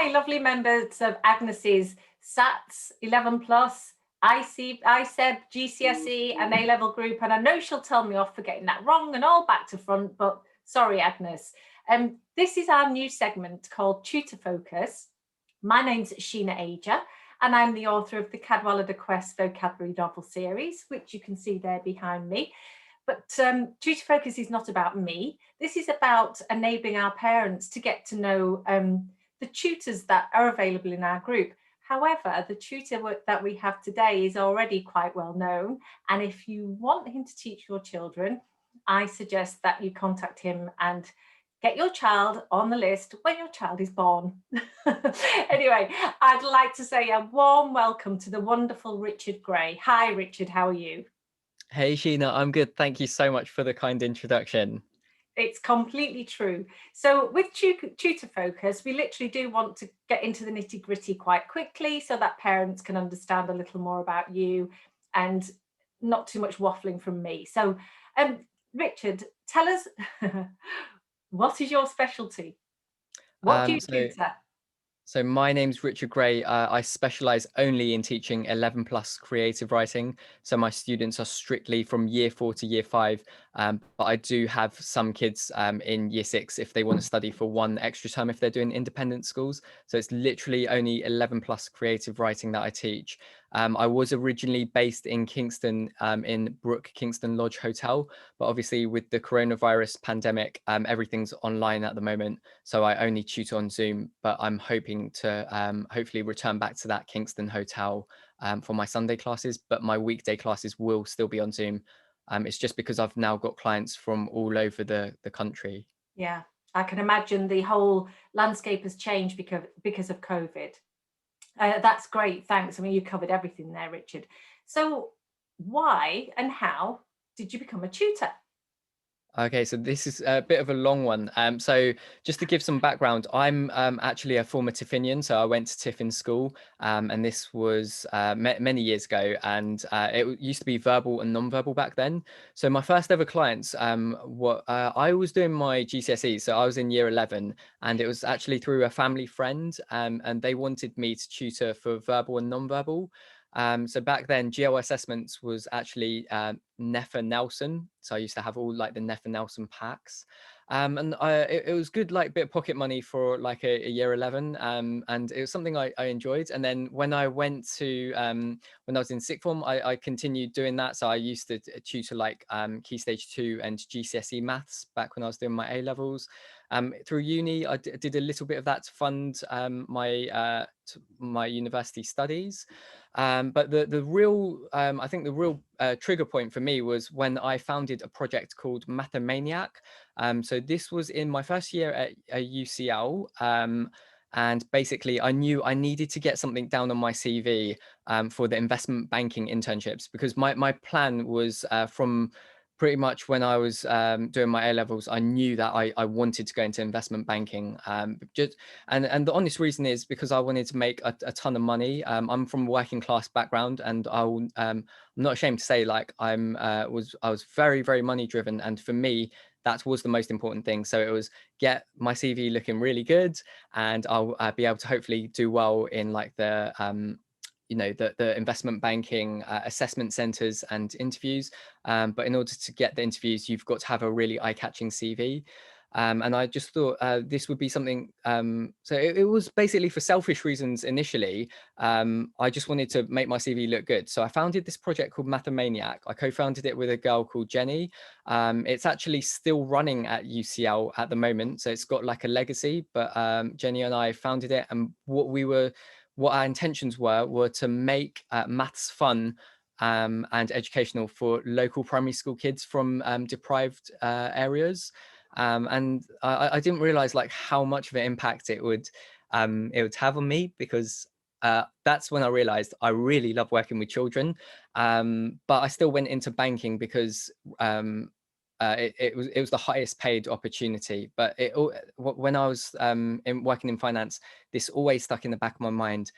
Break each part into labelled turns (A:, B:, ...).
A: Hi, lovely members of Agnes's SATs 11 plus, ICEB, GCSE and A-level group. And I know she'll tell me off for getting that wrong and all back to front, but sorry, Agnes. This is our new segment called Tutor Focus. My name's S.L.Ager, and I'm the author of the Cadwallader Quest vocabulary novel series, which you can see there behind me. But Tutor Focus is not about me. This is about enabling our parents to get to know the tutors that are available in our group. However, the tutor that we have today is already quite well known. And if you want him to teach your children, I suggest that you contact him and get your child on the list when your child is born. Anyway, I'd like to say a warm welcome to the wonderful Richard Gray. Hi, Richard, how are you?
B: Hey Sheena, I'm good. Thank you so much for the kind introduction.
A: It's completely true. So with Tutor Focus, we literally do want to get into the nitty gritty quite quickly so that parents can understand a little more about you and not too much waffling from me. So Richard, tell us, what is your specialty? What do
B: Um,
A: you
B: so
A: tutor?
B: So my name's Richard Gray. I specialize only in teaching 11 plus creative writing. So my students are strictly from year 4 to year 5. But I do have some kids in year 6 if they want to study for one extra term if they're doing independent schools. So it's literally only 11 plus creative writing that I teach. I was originally based in Kingston in Brook Kingston Lodge Hotel, but obviously with the coronavirus pandemic, everything's online at the moment. So I only tutor on Zoom, but I'm hoping to hopefully return back to that Kingston hotel for my Sunday classes, but my weekday classes will still be on Zoom. It's just because I've now got clients from all over the country.
A: Yeah, I can imagine the whole landscape has changed because of COVID. That's great, thanks. I mean, you covered everything there, Richard. So why and how did you become a tutor?
B: Okay, so this is a bit of a long one. So just to give some background, I'm actually a former Tiffinian, so I went to Tiffin school, and this was many years ago, and it used to be verbal and non-verbal back then. So my first ever clients, what I was doing my GCSE, so I was in year 11, and it was actually through a family friend, and they wanted me to tutor for verbal and non-verbal. So back then, GL assessments was actually Neffa Nelson. So I used to have all like the Neffa Nelson packs. And it was good, like bit of pocket money for like a year 11. And it was something I enjoyed. And then when I went to, when I was in sixth form, I continued doing that. So I used to tutor like Key Stage 2 and GCSE maths back when I was doing my A levels. Through uni, I did a little bit of that to fund my university studies. But the real, I think the real trigger point for me was when I founded a project called Mathomaniac. So this was in my first year at UCL. And basically, I knew I needed to get something down on my CV for the investment banking internships, because my plan was from pretty much when I was doing my A levels, I knew that I wanted to go into investment banking. And the honest reason is because I wanted to make a ton of money. I'm from a working class background, and I'm not ashamed to say, like I was very money driven, and for me that was the most important thing. So it was get my CV looking really good, and I'll be able to hopefully do well in like the investment banking assessment centers and interviews. But in order to get the interviews, you've got to have a really eye-catching CV. And I just thought this would be something. So it was basically for selfish reasons initially. I just wanted to make my CV look good. So I founded this project called Mathomaniac. I co-founded it with a girl called Jenny. It's actually still running at UCL at the moment. So it's got like a legacy, but Jenny and I founded it. And what our intentions were to make maths fun and educational for local primary school kids from deprived areas. And I didn't realize like how much of an impact it would have on me, because that's when I realized I really love working with children. But I still went into banking because it was the highest paid opportunity. But when I was working in finance, this always stuck in the back of my mind.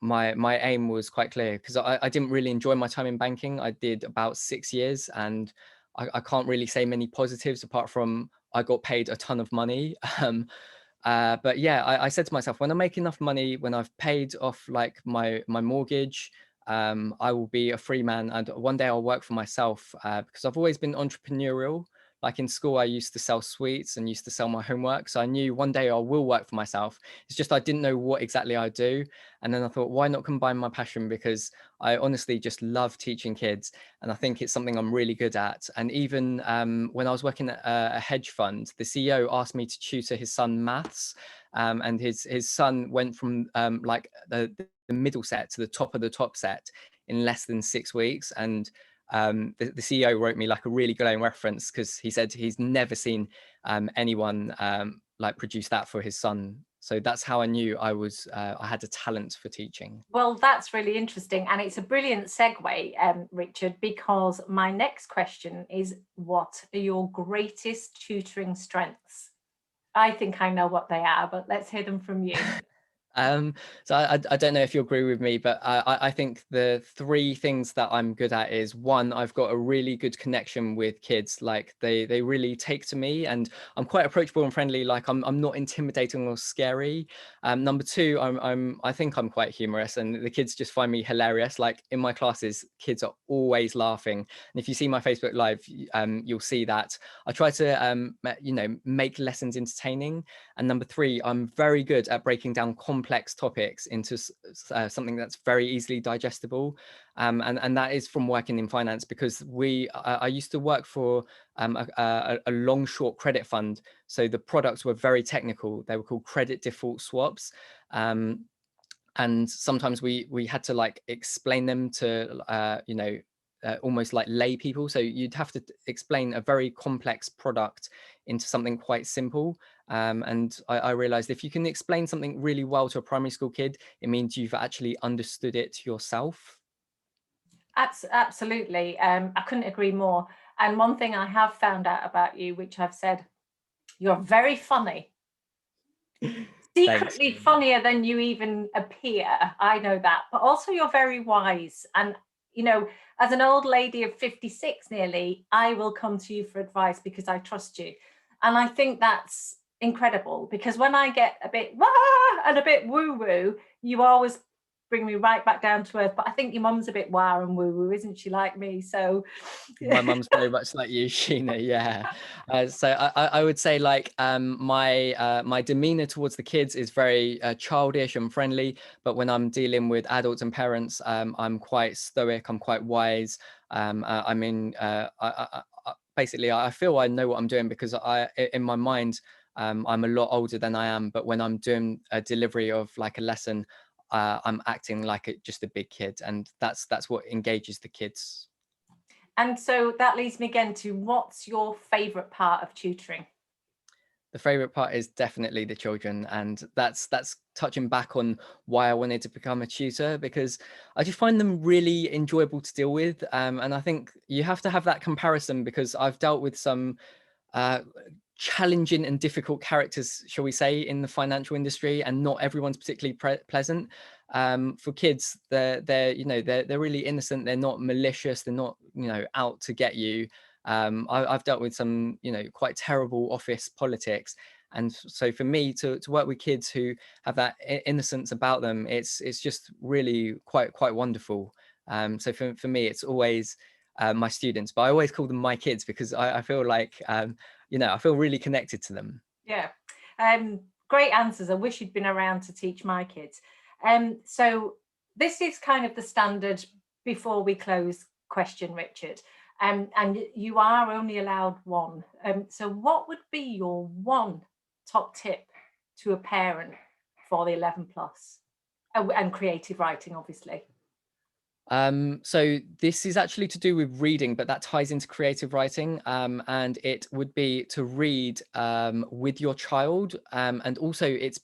B: My aim was quite clear, because I didn't really enjoy my time in banking. I did about 6 years, and I can't really say many positives apart from I got paid a ton of money. But yeah, I said to myself, when I make enough money, when I've paid off like my mortgage, I will be a free man, and one day I'll work for myself, because I've always been entrepreneurial. Like in school, I used to sell sweets and used to sell my homework. So I knew one day I will work for myself. It's just I didn't know what exactly I'd do. And then I thought, why not combine my passion? Because I honestly just love teaching kids. And I think it's something I'm really good at. And even when I was working at a hedge fund, the CEO asked me to tutor his son maths. And his son went from like the middle set to the top of the top set in less than 6 weeks. And the CEO wrote me like a really glowing reference, because he said he's never seen anyone like produce that for his son. So that's how I knew I had a talent for teaching.
A: Well, that's really interesting. And it's a brilliant segue, Richard, because my next question is, what are your greatest tutoring strengths? I think I know what they are, but let's hear them from you.
B: Um, so I don't know if you agree with me, but I think the three things that I'm good at is, one, I've got a really good connection with kids. Like they really take to me, and I'm quite approachable and friendly. Like I'm not intimidating or scary. Number two, I think I'm quite humorous, and the kids just find me hilarious. Like in my classes, kids are always laughing, and if you see my Facebook Live, you'll see that I try to make lessons entertaining. And number three, I'm very good at breaking down complex topics into something that's very easily digestible. And that is from working in finance, because I used to work for a long short credit fund. So the products were very technical. They were called credit default swaps. And sometimes we had to like explain them to almost like lay people. So you'd have to explain a very complex product into something quite simple. And I realized if you can explain something really well to a primary school kid, it means you've actually understood it yourself.
A: Absolutely. I couldn't agree more. And one thing I have found out about you, which I've said, you're very funny.
B: Thanks.
A: Secretly funnier than you even appear. I know that. But also you're very wise. And, you know, as an old lady of 56 nearly, I will come to you for advice because I trust you. And I think that's incredible, because when I get a bit wah and a bit woo-woo, you always bring me right back down to earth. But I think your mum's a bit wah and woo-woo, isn't she, like me? So
B: My mum's very much like you, Sheena. Yeah. So I would say like my demeanor towards the kids is very childish and friendly, but when I'm dealing with adults and parents, I'm quite stoic. I'm quite wise. I mean, basically, I feel I know what I'm doing, because in my mind, I'm a lot older than I am. But when I'm doing a delivery of like a lesson, I'm acting like just a big kid, and that's what engages the kids.
A: and so that leads me again to, what's your favorite part of tutoring?
B: The favorite part is definitely the children, and that's touching back on why I wanted to become a tutor, because I just find them really enjoyable to deal with. And I think you have to have that comparison, because I've dealt with some uh, challenging and difficult characters, shall we say, in the financial industry, and not everyone's particularly pleasant. For kids, they're really innocent. They're not malicious. They're not out to get you. I've dealt with some quite terrible office politics, and so for me to work with kids who have that innocence about them, it's just really quite wonderful. So for me, it's always my students, but I always call them my kids, because I feel like I feel really connected to them.
A: Yeah. Great answers. I wish you'd been around to teach my kids. So this is kind of the standard before we close question, Richard. And you are only allowed one. So what would be your one top tip to a parent for the 11 plus? And creative writing, obviously.
B: So this is actually to do with reading, but that ties into creative writing. And it would be to read with your child. And also it's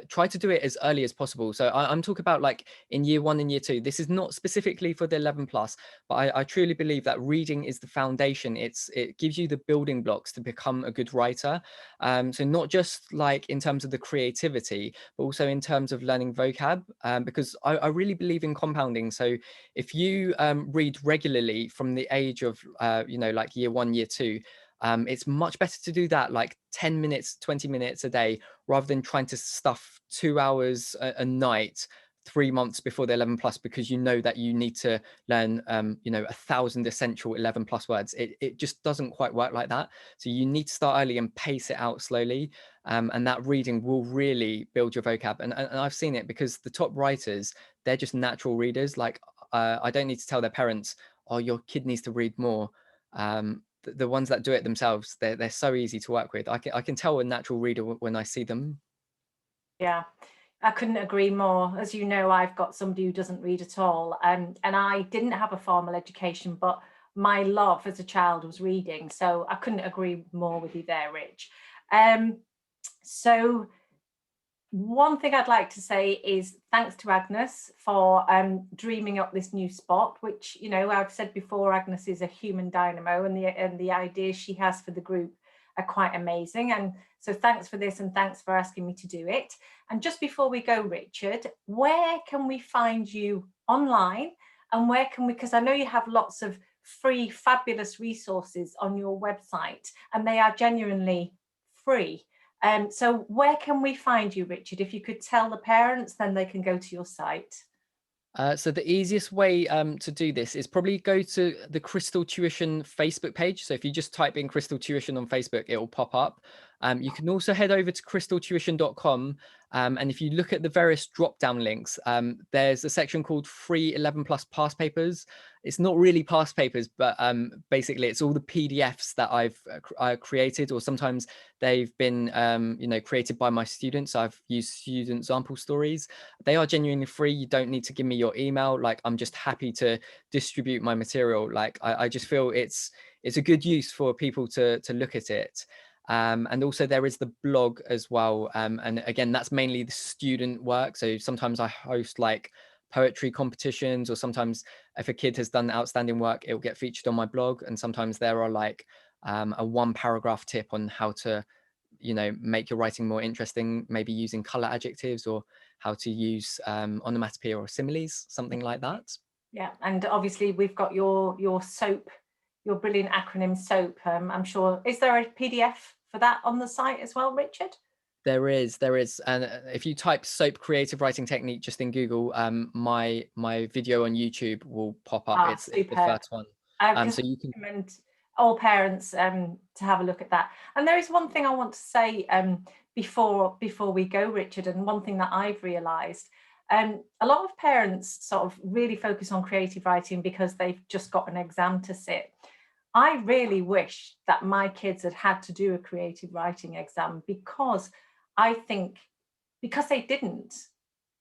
B: try to do it as early as possible. So I'm talking about like in year 1 and year 2. This is not specifically for the 11 plus, but I truly believe that reading is the foundation. It gives you the building blocks to become a good writer. So not just like in terms of the creativity, but also in terms of learning vocab, because I really believe in compounding. So if you read regularly from the age of like year 1, year 2, It's much better to do that like 10 minutes, 20 minutes a day, rather than trying to stuff 2 hours a night 3 months before the 11 plus, because you know that you need to learn 1,000 essential 11 plus words. It just doesn't quite work like that. So you need to start early and pace it out slowly, and that reading will really build your vocab. And I've seen it, because the top writers, they're just natural readers. Like, I don't need to tell their parents, oh, your kid needs to read more. The ones that do it themselves, they're so easy to work with. I can tell a natural reader when I see them.
A: Yeah, I couldn't agree more. As you know, I've got somebody who doesn't read at all, and I didn't have a formal education, but my love as a child was reading. So I couldn't agree more with you there, Rich. So one thing I'd like to say is thanks to Agnes for dreaming up this new spot, which, you know, I've said before, Agnes is a human dynamo, and the ideas she has for the group are quite amazing. And so thanks for this, and thanks for asking me to do it. And just before we go, Richard, where can we find you online, and where can we, because I know you have lots of free, fabulous resources on your website, and they are genuinely free. So where can we find you, Richard? If you could tell the parents, then they can go to your site.
B: So the easiest way to do this is probably go to the Crystal Tuition Facebook page. So if you just type in Crystal Tuition on Facebook, it will pop up. You can also head over to crystaltuition.com. And if you look at the various drop-down links, there's a section called Free 11 Plus Past Papers. It's not really past papers, but basically it's all the PDFs that I've created, or sometimes they've been created by my students. I've used student example stories. They are genuinely free. You don't need to give me your email. Like, I'm just happy to distribute my material. Like, I just feel it's a good use for people to look at it. And also there is the blog as well. And again, that's mainly the student work. So sometimes I host like poetry competitions, or sometimes if a kid has done outstanding work, it will get featured on my blog. And sometimes there are like a 1 paragraph tip on how to, make your writing more interesting, maybe using color adjectives, or how to use onomatopoeia or similes, something like that.
A: Yeah, and obviously we've got your SOAP, your brilliant acronym SOAP. I'm sure, is there a PDF for that on the site as well, Richard?
B: There is. And if you type SOAP creative writing technique just in Google, my video on YouTube will pop up. It's the
A: Superb.
B: first one.
A: Because
B: So you
A: I
B: can.
A: recommend all parents to have a look at that. And there is one thing I want to say before we go, Richard, and one thing that I've realised. A lot of parents sort of really focus on creative writing because they've just got an exam to sit. I really wish that my kids had had to do a creative writing exam, because I think because they didn't,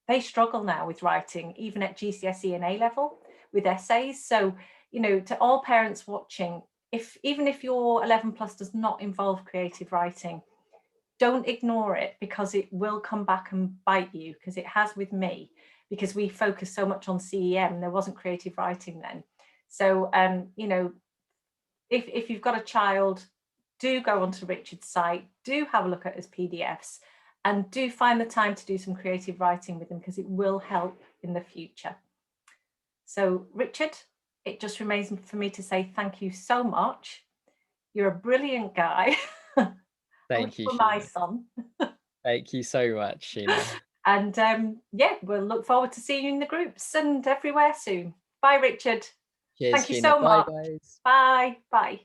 A: they struggle now with writing, even at GCSE and A level with essays. So, you know, to all parents watching, even if your 11 plus does not involve creative writing, don't ignore it, because it will come back and bite you, because it has with me, because we focus so much on CEM. There wasn't creative writing then. So, if you've got a child, do go onto Richard's site, do have a look at his PDFs, and do find the time to do some creative writing with them, because it will help in the future. So, Richard, it just remains for me to say thank you so much. You're a brilliant guy.
B: Thank you,
A: For my
B: Sheena.
A: son.
B: Thank you so much, Sheena.
A: And we'll look forward to seeing you in the groups and everywhere soon. Bye, Richard.
B: Cheers,
A: Thank you
B: Sheena.
A: so
B: Bye,
A: much.
B: guys.
A: Bye. Bye.